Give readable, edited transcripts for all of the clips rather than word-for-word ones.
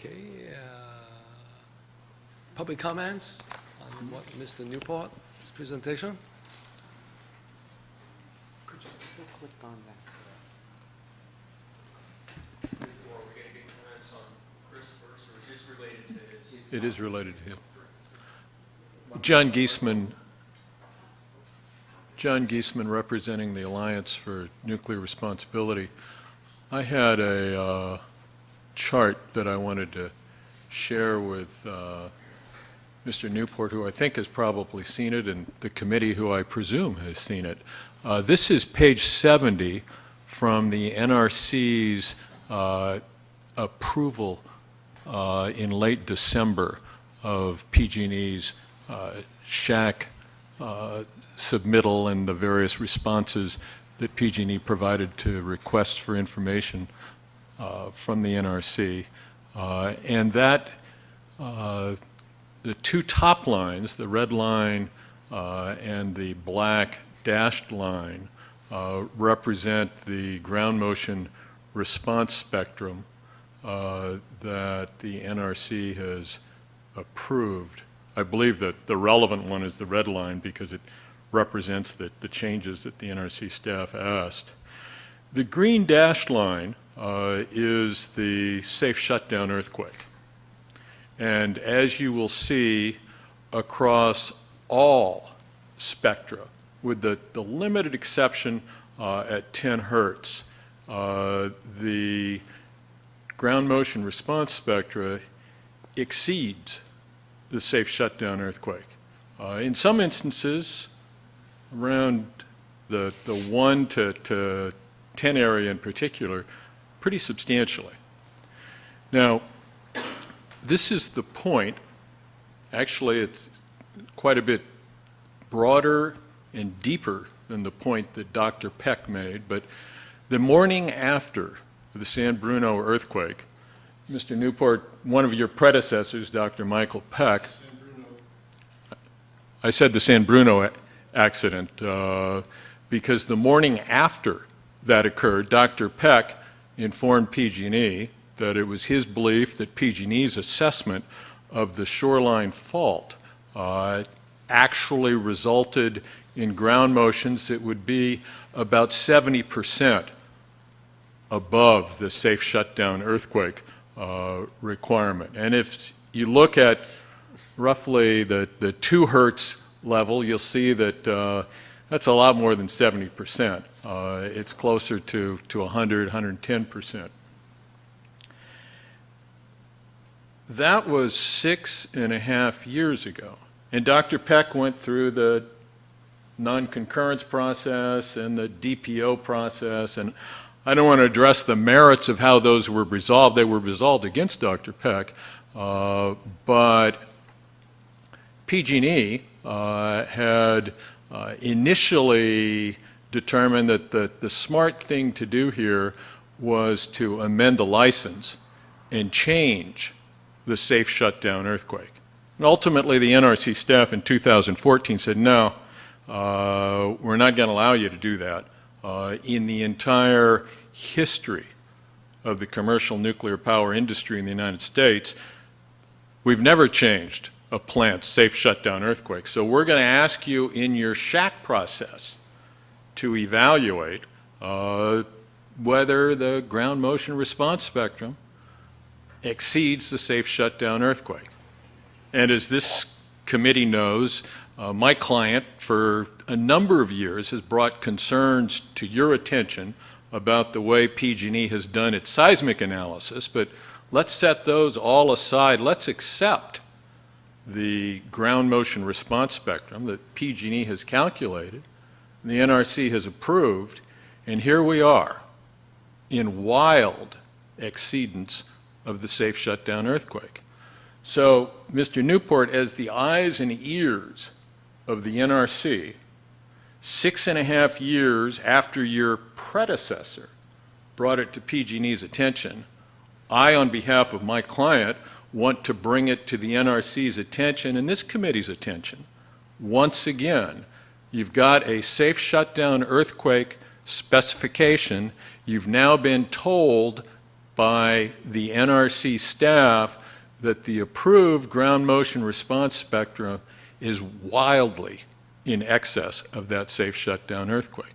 Okay. Public comments on what Mr. Newport's presentation? Could you click on that? Or are we going to get comments on Chris first, or is this related to his? It is related to him. John Giesman, representing the Alliance for Nuclear Responsibility. I had a chart that I wanted to share with Mr. Newport, who I think has probably seen it, and the committee, who I presume has seen it. This is page 70 from the NRC's approval in late December of PG&E's SHAC submittal and the various responses that PG&E provided to requests for information from the NRC. And that, the two top lines, the red line and the black dashed line, represent the ground motion response spectrum that the NRC has approved. I believe that the relevant one is the red line because it represents the changes that the NRC staff asked. The green dashed line is the safe shutdown earthquake. And as you will see across all spectra, with the limited exception at 10 hertz, the ground motion response spectra exceeds the safe shutdown earthquake. In some instances, around the 1 to 10 area in particular, pretty substantially. Now, this is the point. Actually, it's quite a bit broader and deeper than the point that Dr. Peck made, but the morning after the San Bruno earthquake, Mr. Newport, one of your predecessors, Dr. Michael Peck, I said the San Bruno accident because the morning after that occurred, Dr. Peck informed PG&E that it was his belief that PG&E's assessment of the shoreline fault actually resulted in ground motions that would be about 70% above the safe shutdown earthquake requirement. And if you look at roughly the 2 hertz level, you'll see that that's a lot more than 70%. It's closer to 100, 110%. That was 6.5 years ago. And Dr. Peck went through the non-concurrence process and the DPO process, and I don't want to address the merits of how those were resolved. They were resolved against Dr. Peck, but PG&E had initially determined that the smart thing to do here was to amend the license and change the safe shutdown earthquake. And ultimately, the NRC staff in 2014 said, no, we're not going to allow you to do that. In the entire history of the commercial nuclear power industry in the United States, we've never changed a plant's safe shutdown earthquake. So we're going to ask you in your SHAC process to evaluate whether the ground motion response spectrum exceeds the safe shutdown earthquake. And as this committee knows, my client for a number of years has brought concerns to your attention about the way PG&E has done its seismic analysis, but let's set those all aside. Let's accept the ground motion response spectrum that PG&E has calculated, and the NRC has approved, and here we are in wild exceedance of the safe shutdown earthquake. So, Mr. Newport, as the eyes and ears of the NRC, 6.5 years after your predecessor brought it to PG&E's attention, I, on behalf of my client, want to bring it to the NRC's attention and this committee's attention. Once again, you've got a safe shutdown earthquake specification. You've now been told by the NRC staff that the approved ground motion response spectrum is wildly in excess of that safe shutdown earthquake.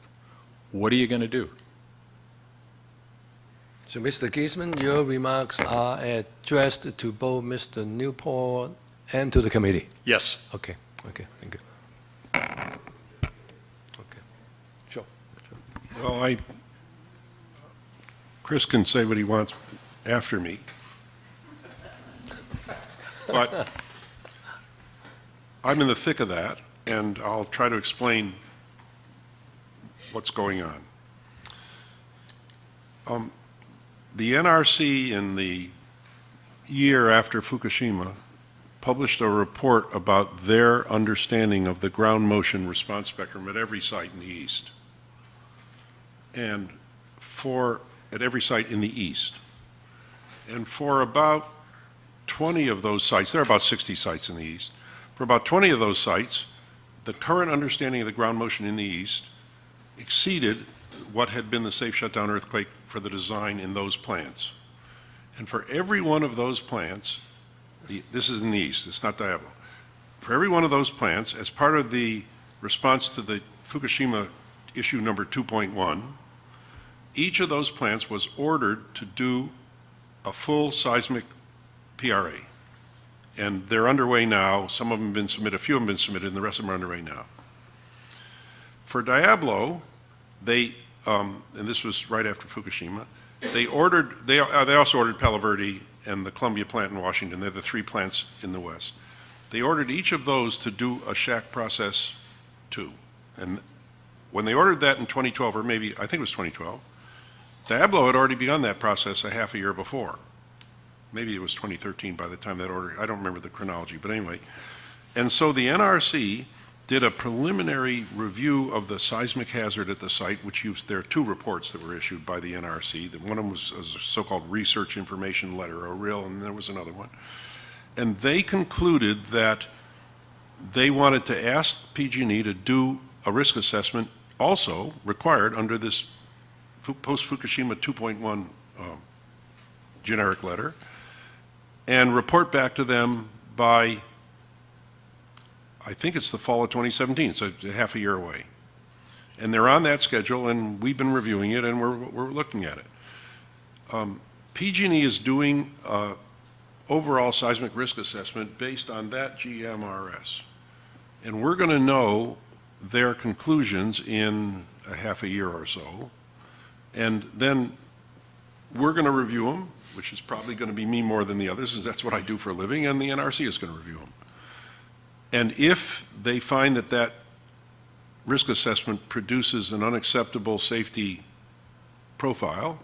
What are you going to do? So, Mr. Giesman, your remarks are addressed to both Mr. Newport and to the committee. Yes. Okay, okay, thank you. Okay, sure. Well, Chris can say what he wants after me. But I'm in the thick of that, and I'll try to explain what's going on. The NRC in the year after Fukushima published a report about their understanding of the ground motion response spectrum at every site in the East. And at every site in the East. And for about 20 of those sites, there are about 60 sites in the East, for about 20 of those sites, the current understanding of the ground motion in the East exceeded what had been the safe shutdown earthquake for the design in those plants. And for every one of those plants, this is in the East, it's not Diablo. For every one of those plants, as part of the response to the Fukushima issue number 2.1, each of those plants was ordered to do a full seismic PRA. And they're underway now. Some of them have been submitted, a few have been submitted, and the rest of them are underway now. For Diablo, and this was right after Fukushima, they also ordered Palo Verde and the Columbia plant in Washington. They're the 3 plants in the West. They ordered each of those to do a shack process 2. And when they ordered that in 2012, or maybe, I think it was 2012, Diablo had already begun that process a half a year before. Maybe it was 2013 by the time that order, I don't remember the chronology, but anyway. And so the NRC did a preliminary review of the seismic hazard at the site, there are 2 reports that were issued by the NRC. One of them was a so-called research information letter, or RIL, and there was another one. And they concluded that they wanted to ask PG&E to do a risk assessment also required under this post-Fukushima 2.1 generic letter, and report back to them by, I think it's the fall of 2017, so half a year away. And they're on that schedule, and we've been reviewing it, and we're looking at it. PG&E is doing overall seismic risk assessment based on that GMRS. And we're going to know their conclusions in a half a year or so. And then we're going to review them, which is probably going to be me more than the others, because that's what I do for a living, and the NRC is going to review them. And if they find that that risk assessment produces an unacceptable safety profile,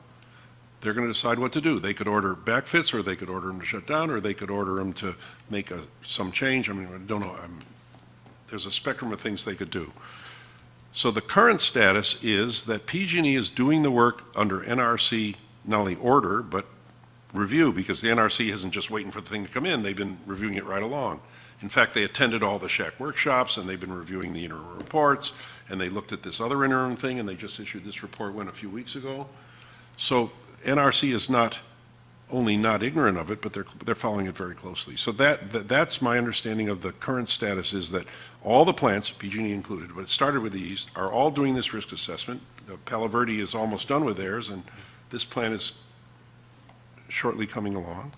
they're going to decide what to do. They could order backfits, or they could order them to shut down, or they could order them to make some change. I mean, I don't know. There's a spectrum of things they could do. So the current status is that PG&E is doing the work under NRC, not only order, but review, because the NRC isn't just waiting for the thing to come in. They've been reviewing it right along. In fact, they attended all the shack workshops, and they've been reviewing the interim reports, and they looked at this other interim thing, and they just issued this report a few weeks ago. So NRC is not only not ignorant of it, but they're following it very closely. So that's my understanding of the current status, is that all the plants, PG&E included, but it started with the East, are all doing this risk assessment. Palo Verde is almost done with theirs, and this plan is shortly coming along.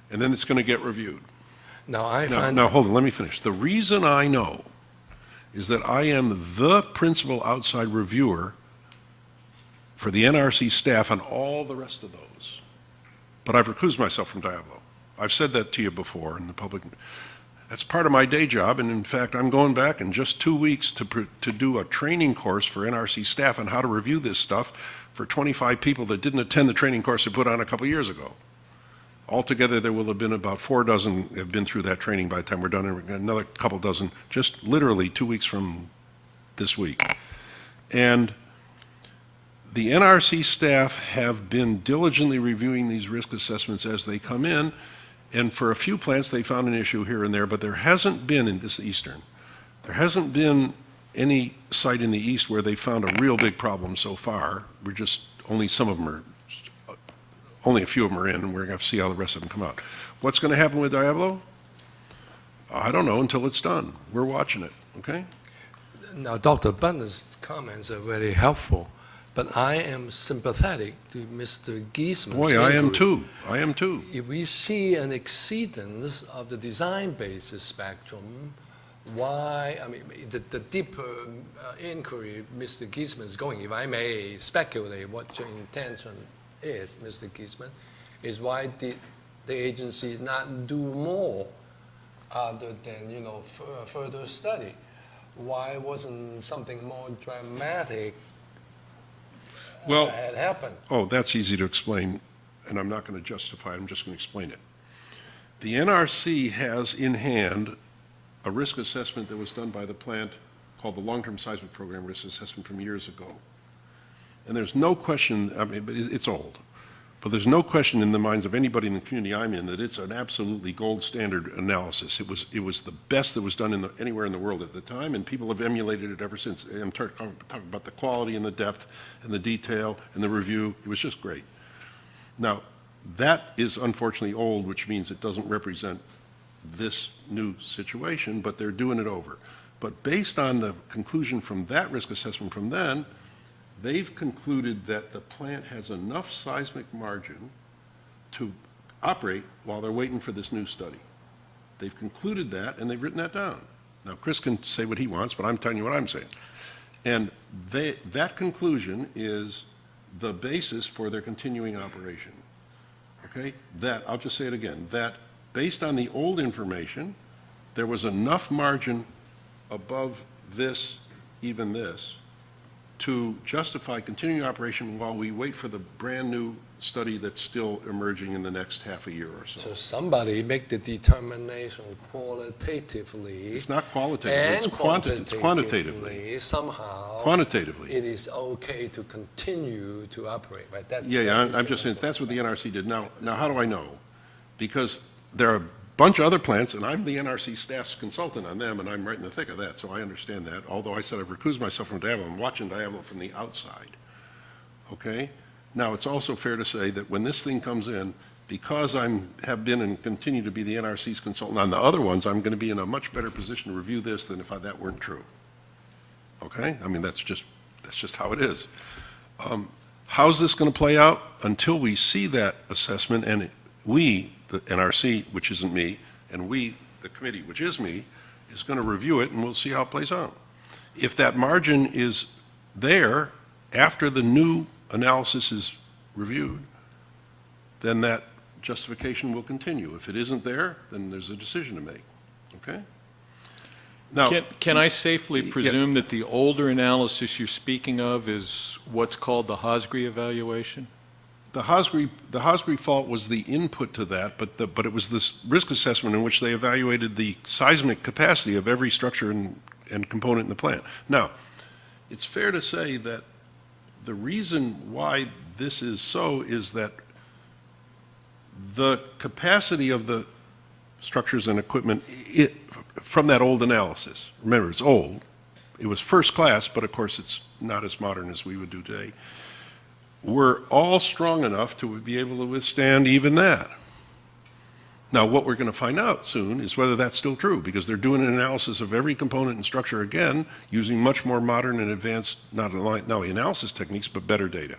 And then it's going to get reviewed. Now, Now, hold on, let me finish. The reason I know is that I am the principal outside reviewer for the NRC staff on all the rest of those. But I've recused myself from Diablo. I've said that to you before in the public. That's part of my day job, and in fact, I'm going back in just 2 weeks to do a training course for NRC staff on how to review this stuff for 25 people that didn't attend the training course they put on a couple years ago. Altogether, there will have been about 4 dozen have been through that training by the time we're done, and another couple dozen just literally 2 weeks from this week. And the NRC staff have been diligently reviewing these risk assessments as they come in, and for a few plants they found an issue here and there, but there hasn't been, in this Eastern, there hasn't been any site in the East where they found a real big problem so far. Only some of them are only a few of them are in, and we're going to see how the rest of them come out. What's going to happen with Diablo? I don't know until it's done. We're watching it, okay? Now, Dr. Butler's comments are very helpful, but I am sympathetic to Mr. Giesman's Boy, I am inquiry. too. I am too. If we see an exceedance of the design basis spectrum, why, I mean, the deeper inquiry Mr. Giesman is going, if I may speculate what your intention is, Mr. Giesman, is why did the agency not do more other than, you know, further study? Why wasn't something more dramatic had happened? Oh, that's easy to explain, and I'm not going to justify it. I'm just going to explain it. The NRC has in hand a risk assessment that was done by the plant called the Long-Term Seismic Program Risk Assessment from years ago. And there's no question, I mean, but it's old, but there's no question in the minds of anybody in the community I'm in that it's an absolutely gold standard analysis. It was the best that was done anywhere in the world at the time, and people have emulated it ever since. I'm talking about the quality and the depth and the detail and the review. It was just great. Now, that is unfortunately old, which means it doesn't represent this new situation, but they're doing it over. But based on the conclusion from that risk assessment from then, they've concluded that the plant has enough seismic margin to operate while they're waiting for this new study. They've concluded that, and they've written that down. Now, Chris can say what he wants, but I'm telling you what I'm saying. And that conclusion is the basis for their continuing operation. Okay? That, I'll just say it again, that based on the old information, there was enough margin above this, even this, to justify continuing operation while we wait for the brand new study that's still emerging in the next half a year or so. So somebody make the determination qualitatively. It's not qualitative, And it's quantitatively. Somehow. Quantitatively. It is okay to continue to operate, right? That's, Yeah, I'm just saying, that's what the NRC did. Now, how do I know? Because there are a bunch of other plants, and I'm the NRC staff's consultant on them, and I'm right in the thick of that, so I understand that. Although I said I've recused myself from Diablo, I'm watching Diablo from the outside. Okay? Now, it's also fair to say that when this thing comes in, because have been and continue to be the NRC's consultant on the other ones, I'm going to be in a much better position to review this than if that weren't true. Okay? I mean, that's just how it is. How's this going to play out? Until we see that assessment, and we, the NRC, which isn't me, and we, the committee, which is me, is going to review it, and we'll see how it plays out. If that margin is there after the new analysis is reviewed, then that justification will continue. If it isn't there, then there's a decision to make. Okay? Now, Can I safely presume that the older analysis you're speaking of is what's called the Hosgry evaluation? the Hosgry fault was the input to that, but it was this risk assessment in which they evaluated the seismic capacity of every structure and component in the plant. Now, it's fair to say that the reason why this is so is that the capacity of the structures and equipment from that old analysis, remember it's old, it was first class, but of course it's not as modern as we would do today, were all strong enough to be able to withstand even that. Now, what we're going to find out soon is whether that's still true, because they're doing an analysis of every component and structure again, using much more modern and advanced, not only analysis techniques, but better data.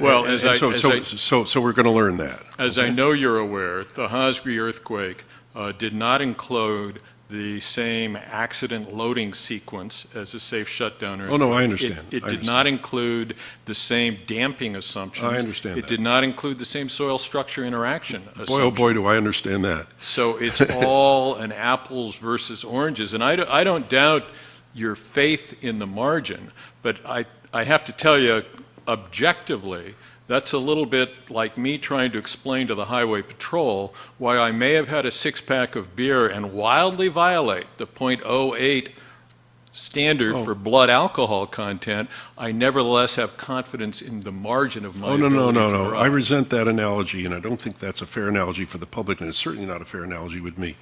Well, so we're going to learn that. As I know you're aware, the Hosgry earthquake did not include the same accident loading sequence as a safe shutdown earthquake. Oh, no, I understand. It did not include the same damping assumptions. I understand It did not include the same soil structure interaction assumptions. Boy, oh boy, do I understand that. So it's all an apples versus oranges. And I don't doubt your faith in the margin, but I have to tell you, objectively, that's a little bit like me trying to explain to the highway patrol why I may have had a six-pack of beer and wildly violate the .08 standard for blood alcohol content. I nevertheless have confidence in the margin of my ability to drive. I resent that analogy, and I don't think that's a fair analogy for the public, and it's certainly not a fair analogy with me.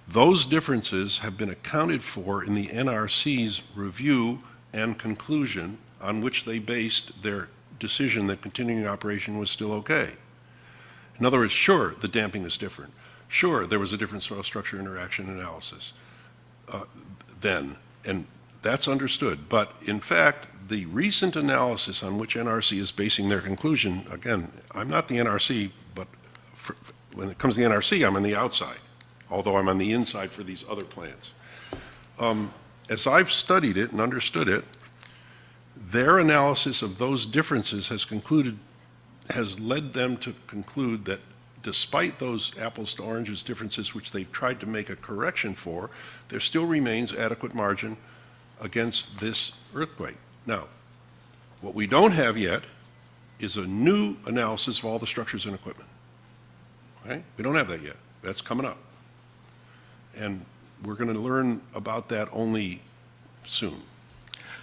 Those differences have been accounted for in the NRC's review and conclusion on which they based their decision that continuing operation was still okay. In other words, sure, the damping is different. Sure, there was a different soil structure interaction analysis then, and that's understood. But in fact, the recent analysis on which NRC is basing their conclusion, again, I'm not the NRC, but when it comes to the NRC, I'm on the outside, although I'm on the inside for these other plants. As I've studied it and understood it, their analysis of those differences has led them to conclude that despite those apples to oranges differences which they've tried to make a correction for, there still remains adequate margin against this earthquake. Now, what we don't have yet is a new analysis of all the structures and equipment. Okay? We don't have that yet. That's coming up. And we're going to learn about that only soon.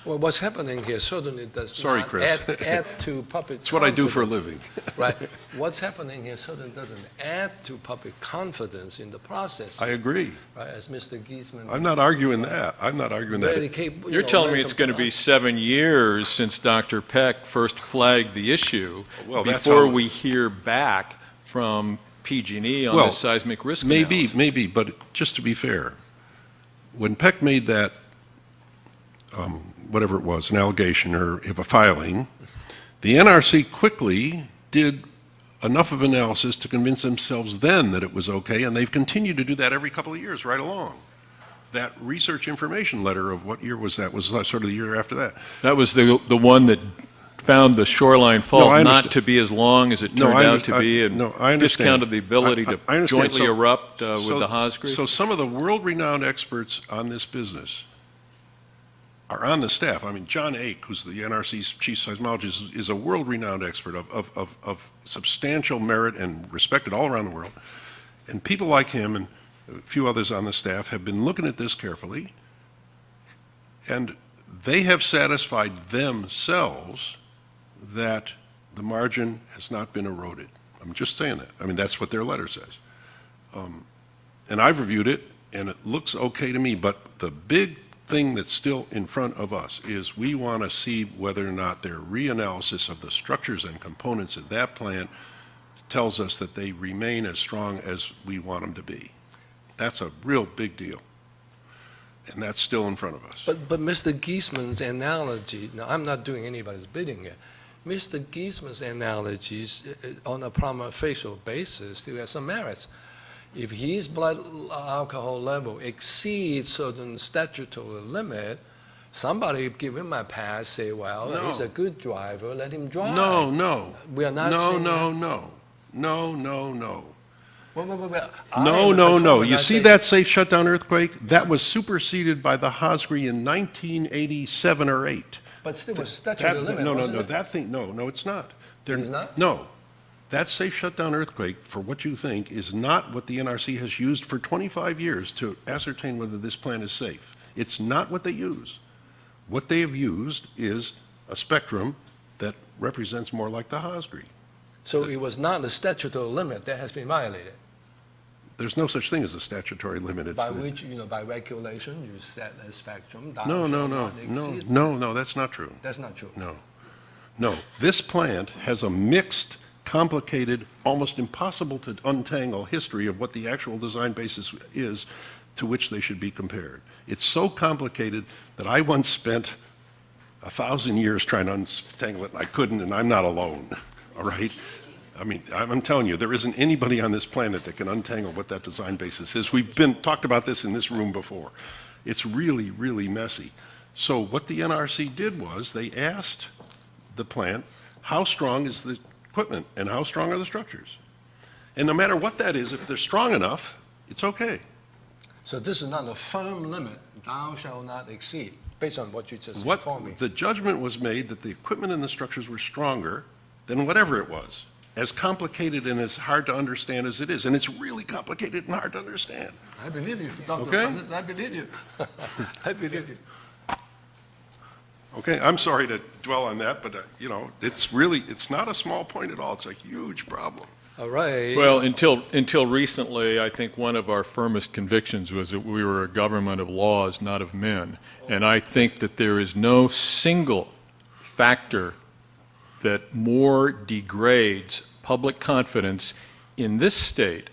Well, what's happening here certainly does Sorry, not Chris. add to public It's what I do for a confidence. living. Right. What's happening here certainly doesn't add to public confidence in the process. I agree. Right, as Mr. Giesman. I'm not arguing that. I'm not arguing very that. capable, You're telling me very it's going to be compliant. 7 years since Dr. Peck first flagged the issue Well, that's before how- we hear back from PG&E on Well, the seismic risk Maybe, analysis. maybe, but just to be fair, when Peck made that, whatever it was, an allegation or if a filing, the NRC quickly did enough of analysis to convince themselves then that it was okay, and they've continued to do that every couple of years right along. That research information letter of what year was that? Was sort of the year after that. That was the one that found the shoreline No, fault I not understand. to be as long as it No, turned I out to under- be, I- and no, I understand. discounted the ability I to understand. jointly So- erupt with the Hosgri. So some of the world-renowned experts on this business are on the staff. I mean, John Ake, who's the NRC's chief seismologist, is a world-renowned expert of substantial merit and respected all around the world. And people like him and a few others on the staff have been looking at this carefully, and they have satisfied themselves that the margin has not been eroded. I'm just saying that. I mean, that's what their letter says. And I've reviewed it, and it looks okay to me, but the big thing that's still in front of us is we want to see whether or not their reanalysis of the structures and components of that plant tells us that they remain as strong as we want them to be. That's a real big deal. And that's still in front of us. But Mr. Giesman's analogy, now I'm not doing anybody's bidding here. Mr. Giesman's analogies on a prima facie basis still has some merits. If his blood alcohol level exceeds certain statutory limit, somebody give him a pass, say, well, No. he's a good driver, let him drive. No. We are not No, saying no, that. no. No. Well, No. You see that safe shutdown earthquake? That was superseded by the Hosgri in 1987 or 8. But still a statutory limit, wasn't it? That thing, no, it's not. It is not? No. That safe shutdown earthquake, for what you think, is not what the NRC has used for 25 years to ascertain whether this plant is safe. It's not what they use. What they have used is a spectrum that represents more like the Hosgri. So it was not the statutory limit that has been violated, There's no such thing as a statutory limit. It's by the- which, by regulation, you set a spectrum. thou No, shalt not exceed. no, that's not true. That's not true. No. This plant has a mixed, complicated, almost impossible to untangle history of what the actual design basis is to which they should be compared. It's so complicated that I once spent 1,000 years trying to untangle it, and I couldn't, and I'm not alone, all right? I mean, I'm telling you, there isn't anybody on this planet that can untangle what that design basis is. We've talked about this in this room before. It's really, really messy. So what the NRC did was they asked the plant, how strong is the equipment and how strong are the structures? And no matter what that is, if they're strong enough, it's okay. So this is not a firm limit, thou shalt not exceed, based on what you just What informed me. the judgment was made that the equipment and the structures were stronger than whatever it was, as complicated and as hard to understand as it is. And it's really complicated and hard to understand. I believe you, Dr. Okay. Fernandez, I believe you. I believe you. Okay, I'm sorry to dwell on that, but, it's not a small point at all. It's a huge problem. All right. Well, until recently, I think one of our firmest convictions was that we were a government of laws, not of men. And I think that there is no single factor that more degrades public confidence in this state,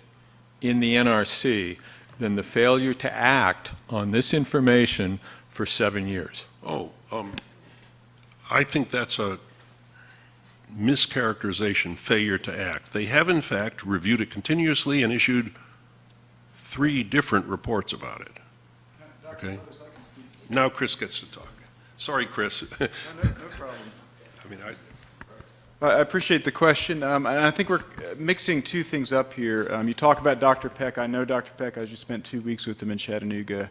in the NRC, than the failure to act on this information for 7 years. I think that's a mischaracterization, failure to act. They have, in fact, reviewed it continuously and issued 3 different reports about it. Okay? Now Chris gets to talk. Sorry, Chris. No problem. I mean, I appreciate the question, and I think we're mixing two things up here. You talk about Dr. Peck. I know Dr. Peck. I just spent 2 weeks with him in Chattanooga.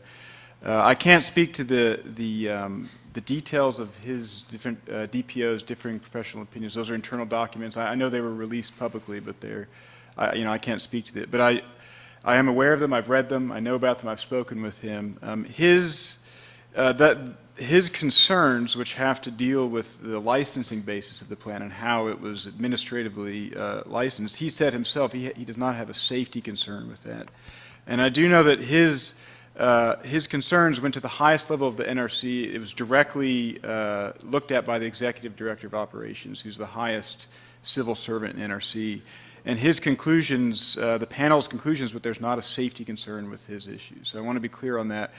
I can't speak to the details of his different DPO's differing professional opinions. Those are internal documents. I know they were released publicly, but I can't speak to it. But I am aware of them. I've read them. I know about them. I've spoken with him. His concerns, which have to deal with the licensing basis of the plan and how it was administratively licensed, he said himself he does not have a safety concern with that. And I do know that his concerns went to the highest level of the NRC. It was directly looked at by the Executive Director of Operations, who's the highest civil servant in NRC. And his conclusions, the panel's conclusions, but there's not a safety concern with his issues. So I want to be clear on that.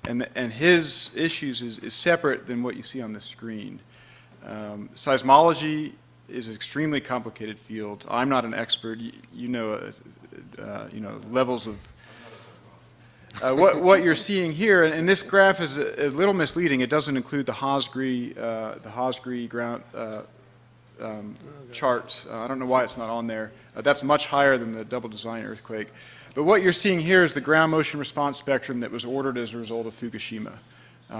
And his issues is separate than what you see on the screen. Seismology is an extremely complicated field. I'm not an expert. You know levels of what you're seeing here, and this graph is a little misleading. It doesn't include the Hosgri ground charts. I don't know why it's not on there. That's much higher than the double design earthquake. But what you're seeing here is the ground motion response spectrum that was ordered as a result of Fukushima.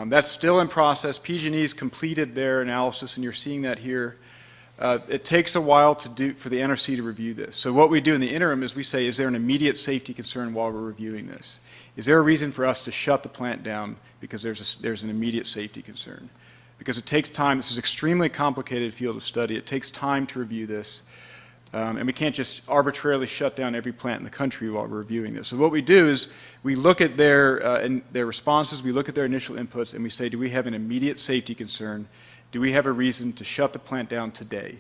That's still in process. PG&E's completed their analysis, and you're seeing that here. It takes a while for the NRC to review this. So what we do in the interim is we say, is there an immediate safety concern while we're reviewing this? Is there a reason for us to shut the plant down because there's an immediate safety concern? Because it takes time. This is an extremely complicated field of study. It takes time to review this. And we can't just arbitrarily shut down every plant in the country while we're reviewing this. So what we do is we look at their responses, we look at their initial inputs, and we say, do we have an immediate safety concern? Do we have a reason to shut the plant down today?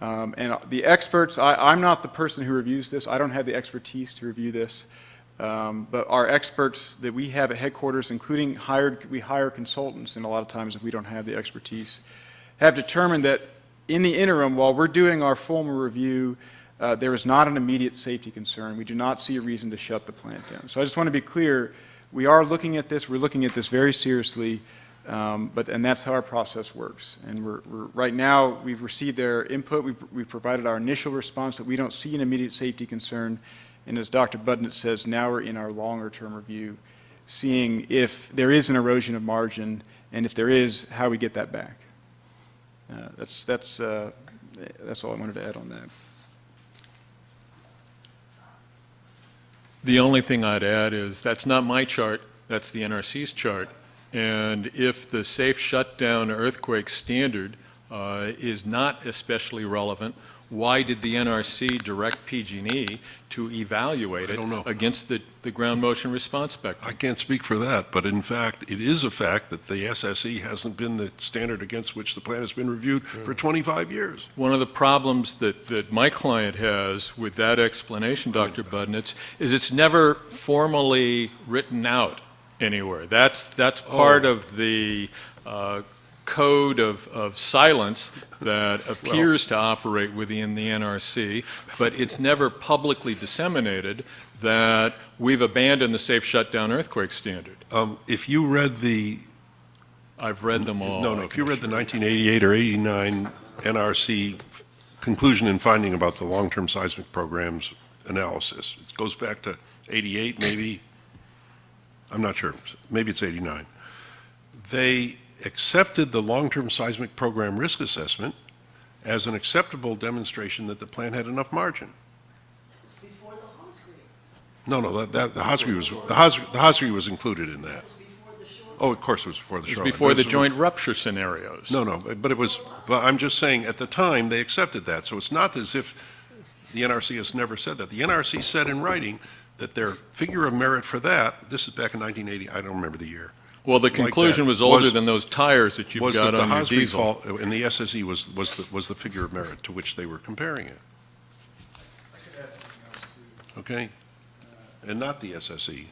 And the experts, I'm not the person who reviews this. I don't have the expertise to review this. But our experts that we have at headquarters, including we hire consultants, and a lot of times if we don't have the expertise, have determined that in the interim, while we're doing our formal review, there is not an immediate safety concern. We do not see a reason to shut the plant down. So I just want to be clear, we are looking at this. We're looking at this very seriously, and that's how our process works. And right now, we've received their input. We've provided our initial response that we don't see an immediate safety concern. And as Dr. Budnitz says, now we're in our longer-term review, seeing if there is an erosion of margin, and if there is, how we get that back. That's all I wanted to add on that. The only thing I'd add is that's not my chart, that's the NRC's chart. And if the safe shutdown earthquake standard is not especially relevant, why did the NRC direct PG&E to evaluate it against the ground motion response spectrum? I can't speak for that, but in fact, it is a fact that the SSE hasn't been the standard against which the plan has been reviewed for 25 years. One of the problems that my client has with that explanation, Dr. Budnitz, is it's never formally written out anywhere. That's part of the code of silence that appears to operate within the NRC, but it's never publicly disseminated that we've abandoned the safe shutdown earthquake standard. If you read I've read them all. No, if you read the 1988 or 89 NRC conclusion and finding about the long-term seismic programs analysis, it goes back to 88 maybe, I'm not sure, maybe it's 89. They accepted the long-term seismic program risk assessment as an acceptable demonstration that the plan had enough margin. Before the Hosgri. No, the Hosgri was included in that. Oh, of course it was before the It shoreline. was before the joint rupture scenarios. No, but it was, well, I'm just saying at the time they accepted that. So it's not as if the NRC has never said that. The NRC said in writing that their figure of merit for that, this is back in 1980, I don't remember the year, Well, the like conclusion that was older than those tires that you've was got that the on your Hosby diesel. fault, and the SSE was the figure of merit to which they were comparing it, I could add something else too. okay? And not the SSE.